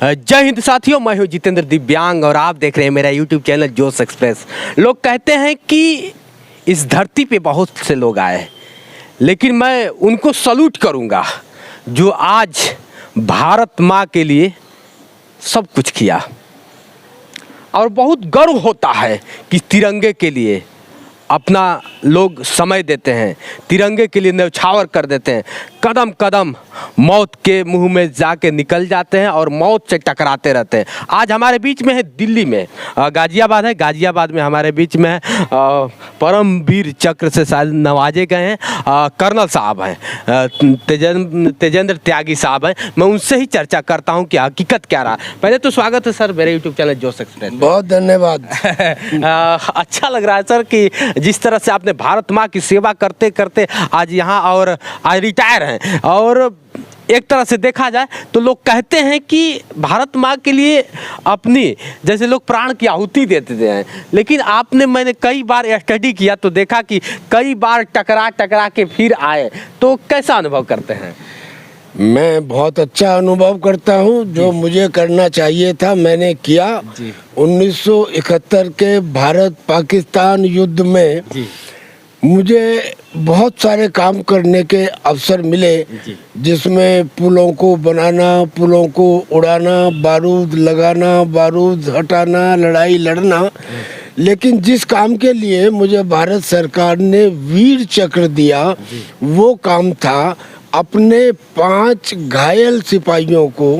जय हिंद साथियों, मैं हूं जितेंद्र दिव्यांग और आप देख रहे हैं मेरा यूट्यूब चैनल जोश एक्सप्रेस। लोग कहते हैं कि इस धरती पे बहुत से लोग आए, लेकिन मैं उनको सल्यूट करूंगा जो आज भारत माँ के लिए सब कुछ किया। और बहुत गर्व होता है कि तिरंगे के लिए अपना लोग समय देते हैं, तिरंगे के लिए न्यौछावर कर देते हैं, कदम कदम मौत के मुंह में जाके निकल जाते हैं और मौत से टकराते रहते हैं। आज हमारे बीच में है दिल्ली में गाज़ियाबाद है, गाज़ियाबाद में हमारे बीच में है परमवीर चक्र से शायद नवाजे गए हैं कर्नल साहब हैं, तेजेंद्र त्यागी साहब हैं। मैं उनसे ही चर्चा करता हूं कि हकीकत क्या रहा। पहले तो स्वागत है सर मेरे यूट्यूब चैनल जोश एक्सप्रेस। बहुत धन्यवाद। अच्छा लग रहा है सर कि जिस तरह से आपने भारत माँ की सेवा करते करते आज यहाँ और आज रिटायर हैं। और एक तरह से देखा जाए तो लोग कहते हैं कि भारत माँ के लिए अपनी जैसे लोग प्राण की आहुति देते हैं, लेकिन आपने मैंने कई बार स्टडी किया तो देखा कि कई बार टकरा के फिर आए। तो कैसा अनुभव करते हैं? मैं बहुत अच्छा अनुभव करता हूं। जो मुझे करना चाहिए था मैंने किया। 1971 के भारत पाकिस्तान युद्ध में मुझे बहुत सारे काम करने के अवसर मिले, जिसमें पुलों को बनाना, पुलों को उड़ाना, बारूद लगाना, बारूद हटाना, लड़ाई लड़ना। लेकिन जिस काम के लिए मुझे भारत सरकार ने वीर चक्र दिया वो काम था अपने 5 घायल सिपाहियों को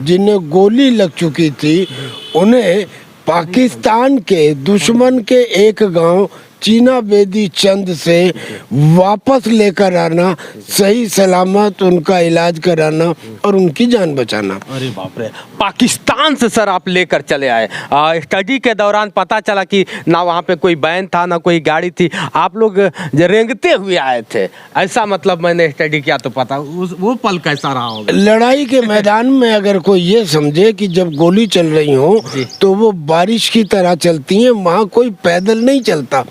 जिन्हें गोली लग चुकी थी, उन्हें पाकिस्तान के दुश्मन के एक गांव चीना बेदी चंद से वापस लेकर आना, सही सलामत उनका इलाज कराना और उनकी जान बचाना। अरे बाप रे, पाकिस्तान से सर आप लेकर चले आए। स्टडी के दौरान पता चला कि ना वहाँ पे कोई बैन था ना कोई गाड़ी थी, आप लोग रेंगते हुए आए थे। ऐसा मतलब मैंने स्टडी किया तो पता वो पल कैसा रहा होगा। लड़ाई के मैदान में अगर कोई ये समझे कि जब गोली चल रही हो तो वो बारिश की तरह चलती है, वहाँ कोई पैदल नहीं चलता,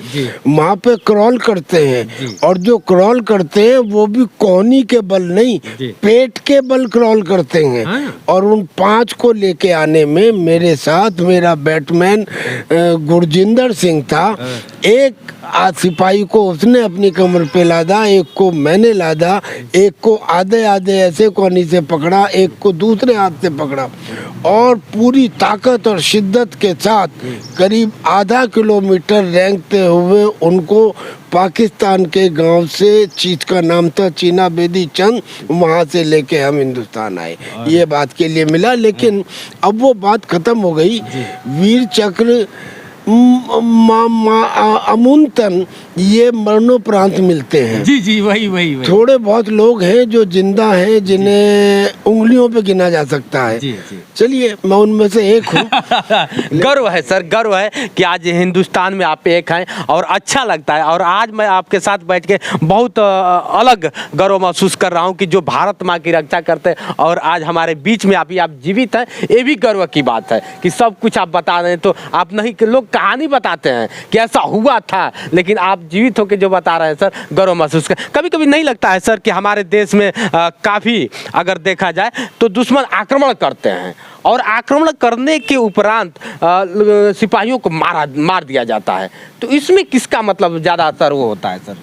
वहाँ पे क्रॉल करते हैं। और जो क्रॉल करते हैं वो भी कोहनी के बल नहीं, पेट के बल क्रॉल करते हैं। और उन 5 को लेके आने में मेरे साथ मेरा बैटमैन गुरजिंदर सिंह था। एक सिपाही को उसने अपनी कमर पे लादा, एक को मैंने लादा, एक को आधे आधे ऐसे कोहनी से पकड़ा, एक को दूसरे हाथ से पकड़ा और पूरी ताकत और शिद्दत के साथ करीब आधा किलोमीटर रेंगते हुए उनको पाकिस्तान के गांव से, चीज का नाम था चीना बेदी चंद, वहां से लेके हम हिंदुस्तान आए। ये बात के लिए मिला, लेकिन अब वो बात खत्म हो गई। वीर चक्र अमूनतन ये मरणोपरांत मिलते हैं। जी वही। थोड़े बहुत लोग हैं जो जिंदा हैं जिन्हें उंगलियों पे गिना जा सकता है। चलिए मैं उनमें से एक हूँ। गर्व है सर, गर्व है कि आज हिंदुस्तान में आप एक हैं और अच्छा लगता है। और आज मैं आपके साथ बैठ के बहुत अलग गर्व महसूस कर रहा हूँ कि जो भारत माँ की रक्षा करते हैं और आज हमारे बीच में आप जीवित हैं। ये भी गर्व की बात है कि सब कुछ आप बता रहे हैं। तो आप नहीं, लोग कहानी बताते हैं कि ऐसा हुआ था, लेकिन आप जीवित होकर जो बता रहे हैं सर, गर्व महसूस कर। कभी कभी नहीं लगता है सर कि हमारे देश में काफ़ी अगर देखा जाए तो दुश्मन आक्रमण करते हैं और आक्रमण करने के उपरांत सिपाहियों को मार दिया जाता है, तो इसमें किसका मतलब ज़्यादा असर वो होता है सर?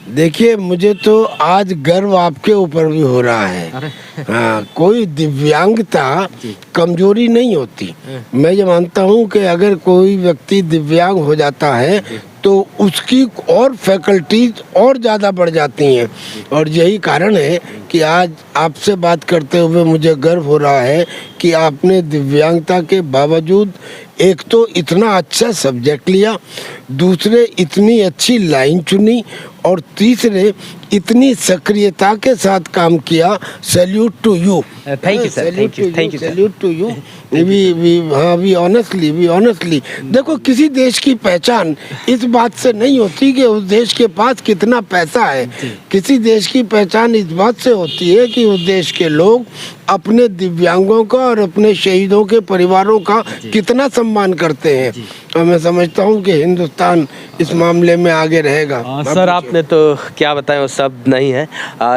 देखिए, मुझे तो आज गर्व आपके ऊपर भी हो रहा है। हाँ, कोई दिव्यांगता कमजोरी नहीं होती। मैं ये मानता हूँ कि अगर कोई व्यक्ति दिव्यांग हो जाता है तो उसकी और फैकल्टीज और ज़्यादा बढ़ जाती हैं। और यही कारण है कि आज आपसे बात करते हुए मुझे गर्व हो रहा है कि आपने दिव्यांगता के बावजूद एक तो इतना अच्छा सब्जेक्ट लिया, दूसरे इतनी अच्छी लाइन चुनी और तीसरे इतनी सक्रियता के साथ काम किया। Salute to you. Thank you sir, thank you salute to you. We honestly देखो, किसी देश की पहचान इस बात से नहीं होती कि उस देश के पास कितना पैसा है। किसी देश की पहचान इस बात से होती है कि उस देश के लोग अपने दिव्यांगों का और अपने शहीदों के परिवारों का कितना सम्मान करते हैं। और मैं समझता हूँ कि हिंदुस्तान इस मामले में आगे रहेगा। सर आपने तो क्या बताया वो सब नहीं है।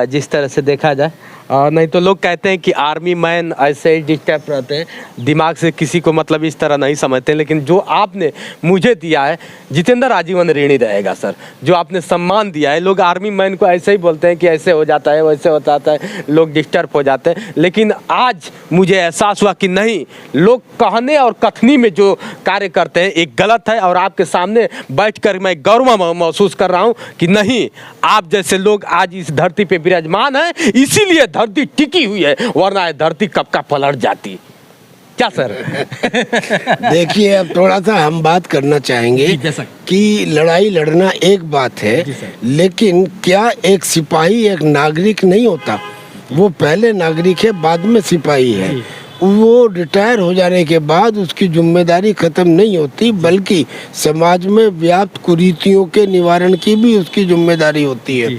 जिस तरह से देखा जाए नहीं तो लोग कहते हैं कि आर्मी मैन ऐसे ही डिस्टर्ब रहते हैं, दिमाग से किसी को मतलब इस तरह नहीं समझते, लेकिन जो आपने मुझे दिया है, जितेंद्र आजीवन ऋणी रहेगा सर। जो आपने सम्मान दिया है, लोग आर्मी मैन को ऐसे ही बोलते हैं कि ऐसे हो जाता है, वैसे हो जाता है, लोग डिस्टर्ब हो जाते हैं, लेकिन आज मुझे एहसास हुआ कि नहीं, लोग कहने और कथनी में जो कार्य करते हैं एक गलत है, और आपके सामने बैठकर मैं गौरव महसूस कर रहा हूं कि नहीं, आप जैसे लोग आज इस धरती पे विराजमान हैं, इसीलिए धरती टिकी हुई है, वरना धरती कब का पलट जाती। क्या सर? देखिए, अब थोड़ा सा हम बात करना चाहेंगे कि लड़ाई लड़ना एक बात है, लेकिन क्या एक सिपाही एक नागरिक नहीं होता? वो पहले नागरिक है, बाद में सिपाही है। वो रिटायर हो जाने के बाद उसकी जिम्मेदारी खत्म नहीं होती, बल्कि समाज में व्याप्त कुरीतियों के निवारण की भी उसकी जिम्मेदारी होती है।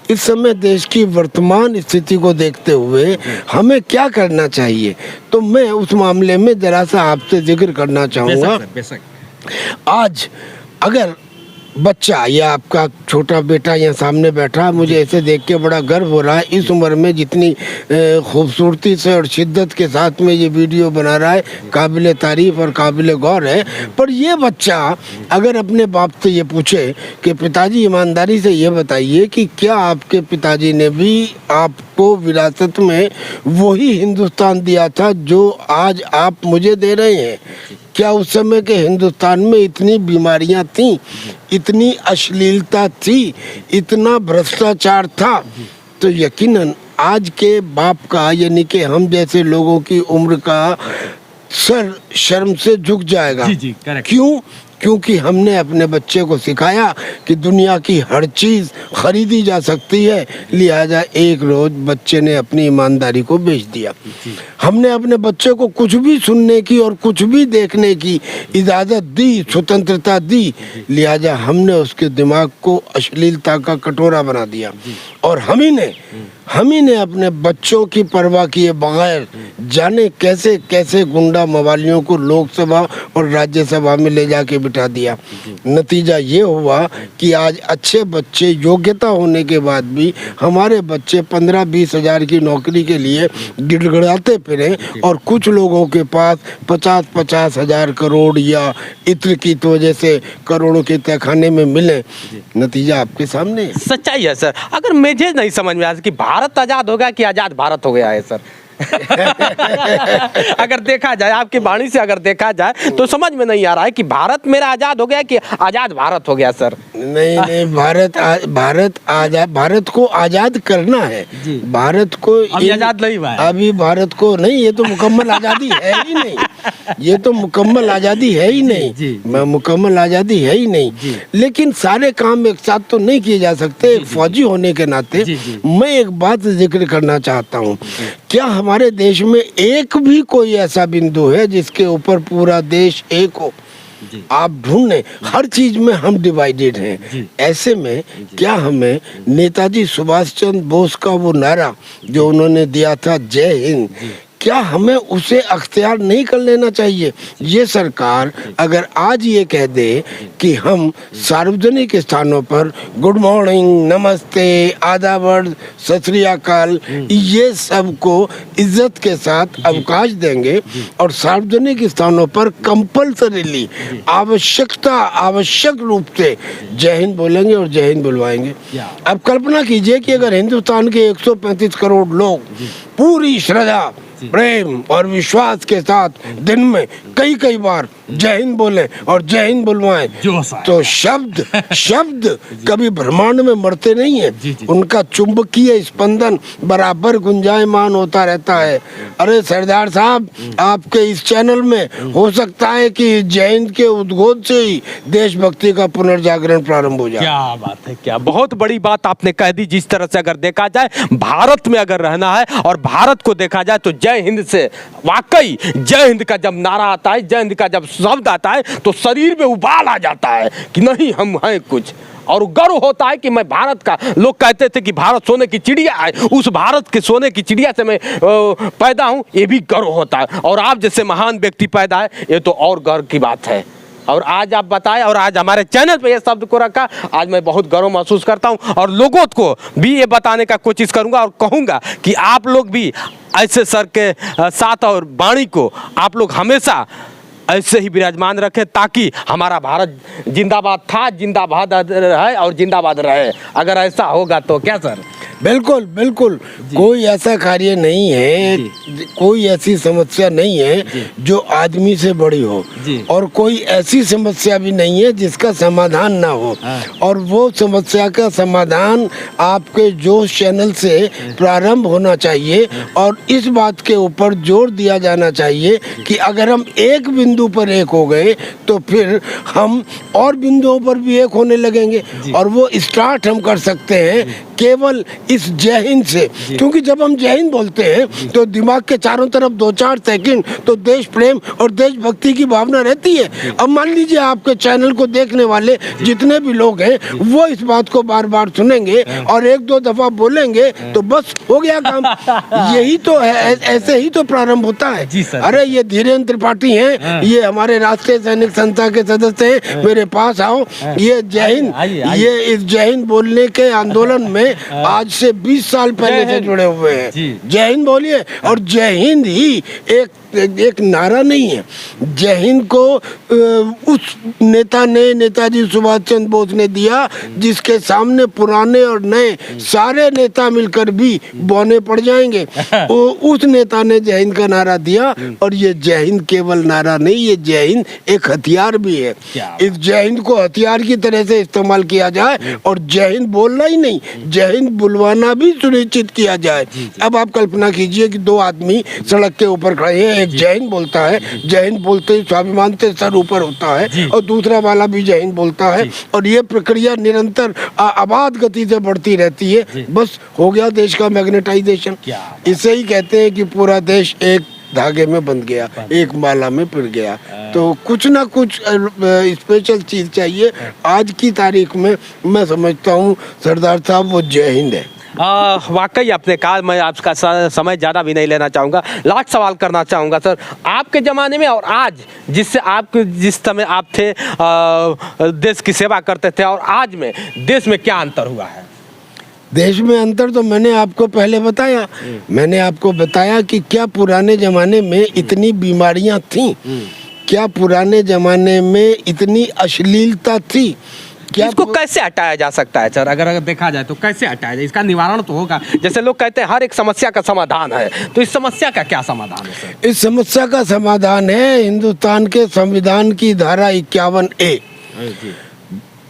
इस समय देश की वर्तमान स्थिति को देखते हुए हमें क्या करना चाहिए, तो मैं उस मामले में जरा सा आपसे जिक्र करना चाहूँगा। आज अगर बच्चा या आपका छोटा बेटा यहाँ सामने बैठा, मुझे ऐसे देख के बड़ा गर्व हो रहा है, इस उम्र में जितनी खूबसूरती से और शिद्दत के साथ में ये वीडियो बना रहा है, काबिल तारीफ और काबिल गौर है। पर ये बच्चा अगर अपने बाप से ये पूछे कि पिताजी, ईमानदारी से ये बताइए कि क्या आपके पिताजी ने भी आपको विरासत में वही हिंदुस्तान दिया था जो आज आप मुझे दे रहे हैं? क्या उस समय के हिंदुस्तान में इतनी बीमारियां थीं, इतनी अश्लीलता थी, इतना भ्रष्टाचार था? तो यकीनन आज के बाप का, यानी कि हम जैसे लोगों की उम्र का सर शर्म से झुक जाएगा। जी, क्यों? क्योंकि हमने अपने बच्चे को सिखाया कि दुनिया की हर चीज़ खरीदी जा सकती है, लिहाजा एक रोज़ बच्चे ने अपनी ईमानदारी को बेच दिया। हमने अपने बच्चे को कुछ भी सुनने की और कुछ भी देखने की इजाज़त दी, स्वतंत्रता दी, लिहाजा हमने उसके दिमाग को अश्लीलता का कटोरा बना दिया। और हम ही ने अपने बच्चों की परवाह किए बगैर जाने कैसे कैसे गुंडा मवालियों को लोकसभा और राज्यसभा में ले जाके बिठा दिया। नतीजा ये हुआ कि आज अच्छे बच्चे, योग्यता होने के बाद भी हमारे बच्चे 15-20 हज़ार की नौकरी के लिए गिड़गिड़ाते फिरें, और कुछ लोगों के पास 50-50 हज़ार करोड़ या इत्र की वजह से करोड़ों के तहखाने में मिले। नतीजा आपके सामने है। सच्चाई है सर। अगर मुझे नहीं समझ में आया कि भारत आजाद हो गया कि आजाद भारत हो गया है सर। अगर देखा जाए, आपकी वाणी से अगर देखा जाए तो समझ में नहीं आ रहा है कि भारत मेरा आजाद हो गया कि आजाद भारत हो गया सर। नहीं, भारत को आजाद करना है। भारत को अभी आजाद नहीं हुआ है। अभी भारत को नहीं, ये तो मुकम्मल आजादी है ही नहीं। ये तो मुकम्मल आजादी है ही नहीं। मुकम्मल आजादी है ही नहीं। लेकिन सारे काम एक साथ तो नहीं किए जा सकते। एक फौजी होने के नाते मैं एक बात जिक्र करना चाहता हूँ। क्या हमारे देश में एक भी कोई ऐसा बिंदु है जिसके ऊपर पूरा देश एक हो? आप ढूंढने, हर चीज में हम डिवाइडेड हैं। ऐसे में क्या हमें नेताजी सुभाष चंद्र बोस का वो नारा जो उन्होंने दिया था, जय हिंद, क्या हमें उसे अख्तियार नहीं कर लेना चाहिए? ये सरकार अगर आज ये कह दे कि हम सार्वजनिक स्थानों पर गुड मॉर्निंग, नमस्ते, आदाब, सत श्री अकाल, ये सब को इज्जत के साथ अवकाश देंगे और सार्वजनिक स्थानों पर कंपल्सरीली आवश्यक रूप से जय हिंद बोलेंगे और जय हिंद बुलवाएंगे। अब कल्पना कीजिए कि अगर हिंदुस्तान के 135 करोड़ लोग पूरी श्रद्धा, प्रेम और विश्वास के साथ दिन में कई बार जय हिंद बोले और जय हिंद बुलवाएं, तो शब्द कभी ब्रह्मांड में मरते नहीं है। उनका चुंबकीय स्पंदन बराबर गुंजायमान होता रहता है। अरे सरदार साहब, आपके इस चैनल में हो सकता है कि जय हिंद के उद्घोष से ही देशभक्ति का पुनर्जागरण प्रारंभ हो जाए। क्या बात है, क्या बहुत बड़ी बात आपने कह दी। जिस तरह से अगर देखा जाए, भारत में अगर रहना है और भारत को देखा जाए तो जय हिंद से, वाकई जय हिंद का जब नारा आता है, जय हिंद का जब शब्द आता है तो शरीर में उबाल आ जाता है कि नहीं, हम हैं कुछ, और गर्व होता है कि मैं भारत का। लोग कहते थे कि भारत सोने की चिड़िया है, उस भारत के सोने की चिड़िया से मैं पैदा हूं, ये भी गर्व होता है। और आप जैसे महान व्यक्ति पैदा है, ये तो और गर्व की बात है। और आज आप बताएं और आज हमारे चैनल पे ये शब्द को रखा, आज मैं बहुत गर्व महसूस करता हूं और लोगों को भी ये बताने का कोशिश करूंगा और कहूंगा कि आप लोग भी ऐसे सर के साथ और वाणी को आप लोग हमेशा ऐसे ही विराजमान रखें, ताकि हमारा भारत जिंदाबाद था, जिंदाबाद है और जिंदाबाद रहे। अगर ऐसा होगा तो क्या सर? बिल्कुल बिल्कुल, कोई ऐसा कार्य नहीं है, कोई ऐसी समस्या नहीं है जो आदमी से बड़ी हो, और कोई ऐसी समस्या भी नहीं है जिसका समाधान ना हो। और वो समस्या का समाधान आपके जोश चैनल से प्रारंभ होना चाहिए, और इस बात के ऊपर जोर दिया जाना चाहिए कि अगर हम एक बिंदु पर एक हो गए तो फिर हम और बिंदुओं पर भी एक होने लगेंगे, और वो स्टार्ट हम कर सकते हैं केवल इस जय हिंद से। क्योंकि जब हम जय हिंद बोलते हैं तो दिमाग के चारों तरफ 2-4 सेकंड तो देश प्रेम और देशभक्ति की भावना रहती है। अब मान लीजिए आपके चैनल को देखने वाले जितने भी लोग हैं वो इस बात को बार बार सुनेंगे और 1-2 दफा बोलेंगे तो बस हो गया काम। यही तो है, ऐसे ही तो प्रारंभ होता है। अरे ये धीरेन्द्र त्रिपाठी हैं, ये हमारे राष्ट्रीय सैनिक संस्था के सदस्य हैं, मेरे पास आओ। ये जय हिंद, ये इस जय हिंद बोलने के आंदोलन में आज से 20 साल पहले से जुड़े हुए हैं। जय हिंद बोलिए। और जय हिंद ही एक नारा नहीं है। जय हिंद को उस नेता ने, नेताजी सुभाष चंद्र बोस ने दिया, जिसके सामने पुराने और नए सारे नेता मिलकर भी बौने पड़ जाएंगे। उस नेता ने जय हिंद का नारा दिया, और ये जय हिंद केवल नारा नहीं, ये जय हिंद एक हथियार भी है। इस जय हिंद को हथियार की तरह से इस्तेमाल किया जाए, और जय हिंद बोलना ही नहीं, जय हिंद बुलवाना भी सुनिश्चित किया जाए। अब आप कल्पना कीजिए कि 2 आदमी सड़क के ऊपर खड़े हैं, एक जय हिंद बोलता है, जय हिंद बोलते ही स्वाभिमान से सर ऊपर होता है, और दूसरा वाला भी जय हिंद बोलता है, और ये प्रक्रिया निरंतर अबाध गति से बढ़ती रहती है। बस हो गया देश का मैग्नेटाइजेशन। इसे ही कहते हैं कि पूरा देश एक धागे में बंध गया, एक माला में पिर गया। तो कुछ ना कुछ स्पेशल चीज चाहिए। आज की तारीख में मैं समझता हूँ सरदार साहब वो जय हिंद है। वाकई आपने कहा, मैं आपका समय ज़्यादा भी नहीं लेना चाहूँगा। लास्ट सवाल करना चाहूँगा सर, आपके ज़माने में और आज जिस समय आप थे देश की सेवा करते थे, और आज में देश में क्या अंतर हुआ है? देश में अंतर तो मैंने आपको पहले बताया। मैंने आपको बताया कि क्या पुराने ज़माने में इतनी बीमारियां थीं, क्या पुराने ज़माने में इतनी अश्लीलता थी, क्या इसको कैसे हटाया जा सकता है सर? अगर देखा जाए तो कैसे हटाया जाए? इसका निवारण तो होगा। जैसे लोग कहते हैं हर एक समस्या का समाधान है, तो इस समस्या का क्या समाधान है सर? इस समस्या का समाधान है हिंदुस्तान के संविधान की धारा 51A।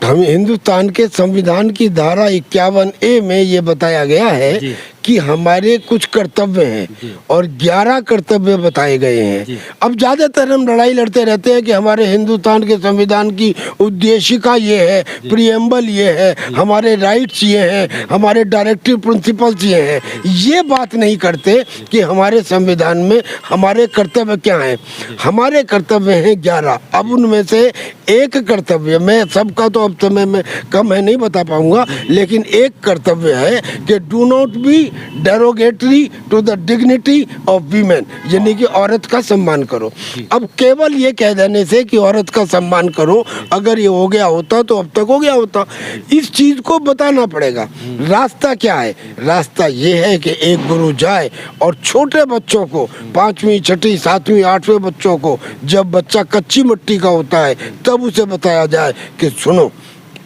हम हिंदुस्तान के संविधान की धारा 51A में ये बताया गया है कि हमारे कुछ कर्तव्य हैं, और 11 कर्तव्य बताए गए हैं। अब ज्यादातर हम लड़ाई लड़ते रहते हैं कि हमारे हिंदुस्तान के संविधान की उद्देशिका ये है, प्रियम्बल ये है, हमारे राइट्स ये हैं, हमारे डायरेक्टिव प्रिंसिपल्स ये हैं। ये बात नहीं करते कि हमारे संविधान में हमारे कर्तव्य क्या हैं। हमारे कर्तव्य हैं 11। अब उनमें से एक कर्तव्य, मैं सबका तो अब समय में कम है नहीं बता पाऊंगा, लेकिन एक कर्तव्य है कि do not be derogatory to the dignity of women, यानी कि औरत का सम्मान करो। अब केवल ये कह देने से कि औरत का सम्मान करो, अगर ये हो गया होता तो अब तक हो गया होता। इस चीज को बताना पड़ेगा। रास्ता क्या है? रास्ता ये है कि एक गुरु जाए और छोटे बच्चों को, 5वीं 6वीं 7वीं 8वें बच्चों को, जब बच्चा कच्ची मिट्टी का होता है तब उसे बताया जाए कि सुनो,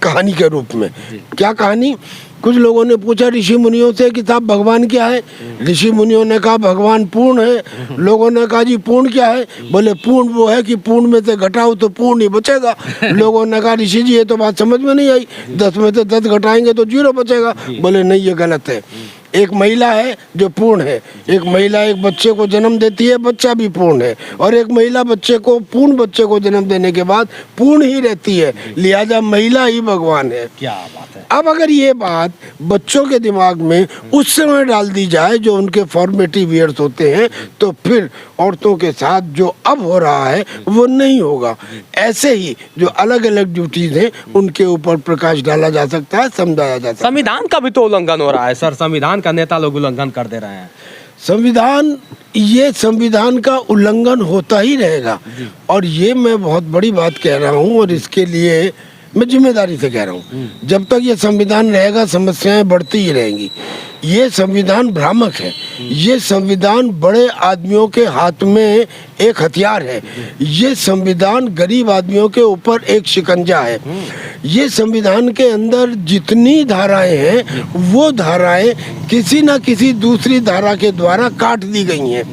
कहानी के रूप में। क्या कहानी? कुछ लोगों ने पूछा ऋषि मुनियों से कि साहब भगवान क्या है? ऋषि मुनियों ने कहा भगवान पूर्ण है। लोगों ने कहा जी पूर्ण क्या है? बोले पूर्ण वो है कि पूर्ण में से घटाओ तो पूर्ण ही बचेगा। लोगों ने कहा ऋषि जी ये तो बात समझ में नहीं आई, 10 में से 10 घटाएंगे तो 0 बचेगा। बोले नहीं, ये गलत है। एक महिला है जो पूर्ण है, एक महिला एक बच्चे को जन्म देती है, बच्चा भी पूर्ण है, और एक महिला पूर्ण बच्चे को जन्म देने के बाद पूर्ण ही रहती है, लिहाजा महिला ही भगवान है। क्या बात है। अब अगर ये बात बच्चों के दिमाग में उस समय डाल दी जाए जो उनके फॉर्मेटिव ईयर्स होते हैं, तो फिर औरतों के साथ जो अब हो रहा है वो नहीं होगा। ऐसे ही जो अलग अलग ड्यूटीज हैं उनके ऊपर प्रकाश डाला जा सकता है, समझाया जा सकता है। संविधान का भी तो उल्लंघन हो रहा है सर, संविधान का नेता लोग उल्लंघन कर दे रहे हैं। संविधान, ये संविधान का उल्लंघन होता ही रहेगा। और ये मैं बहुत बड़ी बात कह रहा हूँ और इसके लिए मैं जिम्मेदारी से कह रहा हूँ। जब तक ये संविधान रहेगा समस्याएं बढ़ती ही रहेंगी। ये संविधान भ्रामक है। ये संविधान बड़े आदमियों के हाथ में एक हथियार है। ये संविधान गरीब आदमियों के ऊपर एक शिकंजा है। ये संविधान के अंदर जितनी धाराएं हैं वो धाराएं किसी न किसी दूसरी धारा के द्वारा काट दी गई हैं।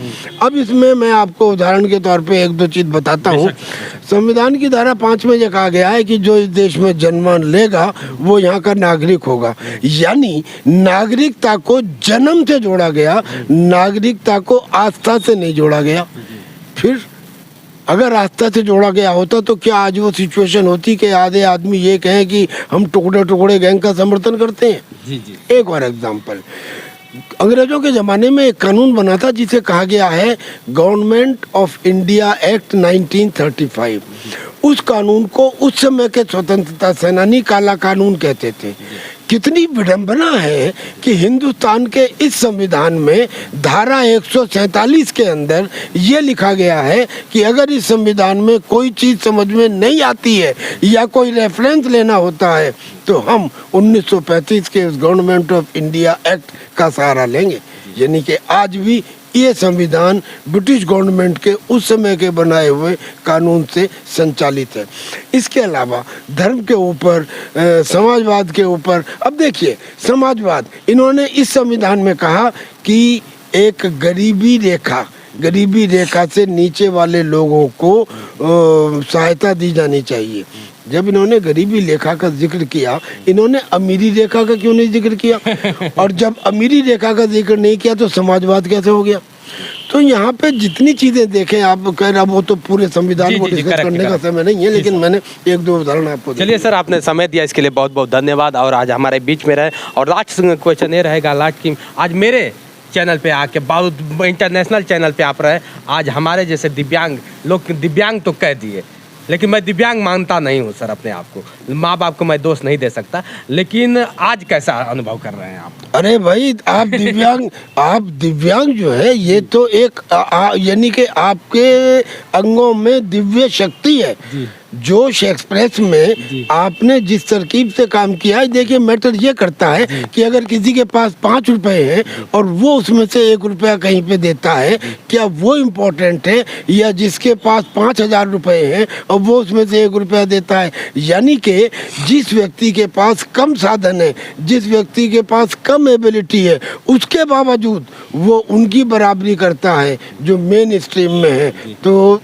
अब इसमें मैं आपको उदाहरण के तौर पे एक दो चीज बताता हूँ। संविधान की धारा 5 में यह कहा गया है कि जो इस देश में जन्म लेगा वो यहाँ का नागरिक होगा। यानी नागरिकता को जन्म से जोड़ा गया, नागरिकता को आस्था से नहीं जोड़ा गया। फिर अगर आस्था से जोड़ा गया होता तो क्या आज वो सिचुएशन होती कि आधे आदमी ये कहें कि हम टुकड़े टुकड़े गैंग का समर्थन करते हैं। जी जी। एक और एग्जांपल, अंग्रेजों के ज़माने में एक कानून बना था जिसे कहा गया है गवर्नमेंट ऑफ इंडिया एक्ट 1935। उस कानून को उस समय के स्वतंत्रता सेनानी काला कानून कहते थे। कितनी विडंबना है कि हिंदुस्तान के इस संविधान में धारा 147 के अंदर ये लिखा गया है कि अगर इस संविधान में कोई चीज़ समझ में नहीं आती है या कोई रेफरेंस लेना होता है तो हम 1935 के उस गवर्नमेंट ऑफ इंडिया एक्ट का सहारा लेंगे। यानी कि आज भी ये संविधान ब्रिटिश गवर्नमेंट के उस समय के बनाए हुए कानून से संचालित है। इसके अलावा धर्म के ऊपर, समाजवाद के ऊपर, अब देखिए समाजवाद, इन्होंने इस संविधान में कहा कि एक गरीबी रेखा से नीचे वाले लोगों को सहायता दी जानी चाहिए। जब इन्होंने गरीबी रेखा का जिक्र किया, इन्होंने अमीरी रेखा का क्यों नहीं जिक्र किया? और जब अमीरी रेखा का जिक्र नहीं किया तो समाजवाद कैसे हो गया? तो यहाँ पे जितनी चीजें देखें आप कह रहे, वो तो पूरे संविधान को डिस्कस करने का समय नहीं है, लेकिन मैंने एक दो उदाहरण आपको दिए। चलिए सर, आपने समय दिया इसके लिए बहुत बहुत धन्यवाद। और आज हमारे बीच में रहे। और लास्ट क्वेश्चन ये रहेगा, लास्ट की आज मेरे चैनल पे आके, बहुत इंटरनेशनल चैनल पे आप रहे। आज हमारे जैसे दिव्यांग लोग, दिव्यांग तो कह दिए लेकिन मैं दिव्यांग मानता नहीं हूँ सर अपने आप को। माँ बाप को मैं दोष नहीं दे सकता, लेकिन आज कैसा अनुभव कर रहे हैं आप? अरे भाई, आप दिव्यांग जो है ये तो एक यानी कि आपके अंगों में दिव्य शक्ति है। जोश एक्सप्रेस में आपने जिस तरकीब से काम किया है, देखिए मैटर ये करता है कि अगर किसी के पास 5 रुपए हैं और वो उसमें से 1 रुपया कहीं पे देता है, क्या वो इम्पोर्टेंट है या जिसके पास 5000 रुपए हैं और वो उसमें से 1 रुपया देता है? यानी कि जिस व्यक्ति के पास कम साधन है, जिस व्यक्ति के पास कम एबिलिटी है, उसके बावजूद वो उनकी बराबरी करता है जो मेन स्ट्रीम में है। तो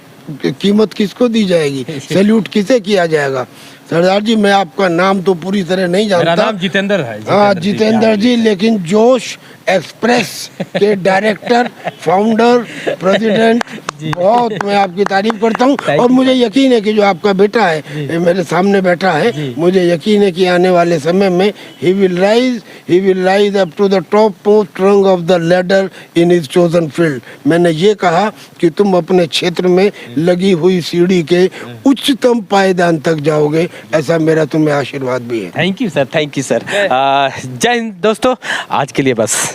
कीमत किसको दी जाएगी? सैल्यूट किसे किया जाएगा? सरदार जी, मैं आपका नाम तो पूरी तरह नहीं जानता। मेरा नाम जितेंद्र है। हाँ, जितेंद्र जी, लेकिन जोश एक्सप्रेस के डायरेक्टर, फाउंडर, प्रेसिडेंट, बहुत मैं आपकी तारीफ करता हूँ। और मुझे यकीन है कि जो आपका बेटा है मेरे सामने बैठा है, मुझे यकीन है कि आने वाले समय में he will rise up to the topmost rung of the ladder in his chosen field। मैंने ये कहा कि तुम अपने क्षेत्र में लगी हुई सीढ़ी के उच्चतम पायदान तक जाओगे, ऐसा मेरा तुम्हें आशीर्वाद भी है। Thank you sir, thank you sir. जय हिंद दोस्तों, आज के लिए बस।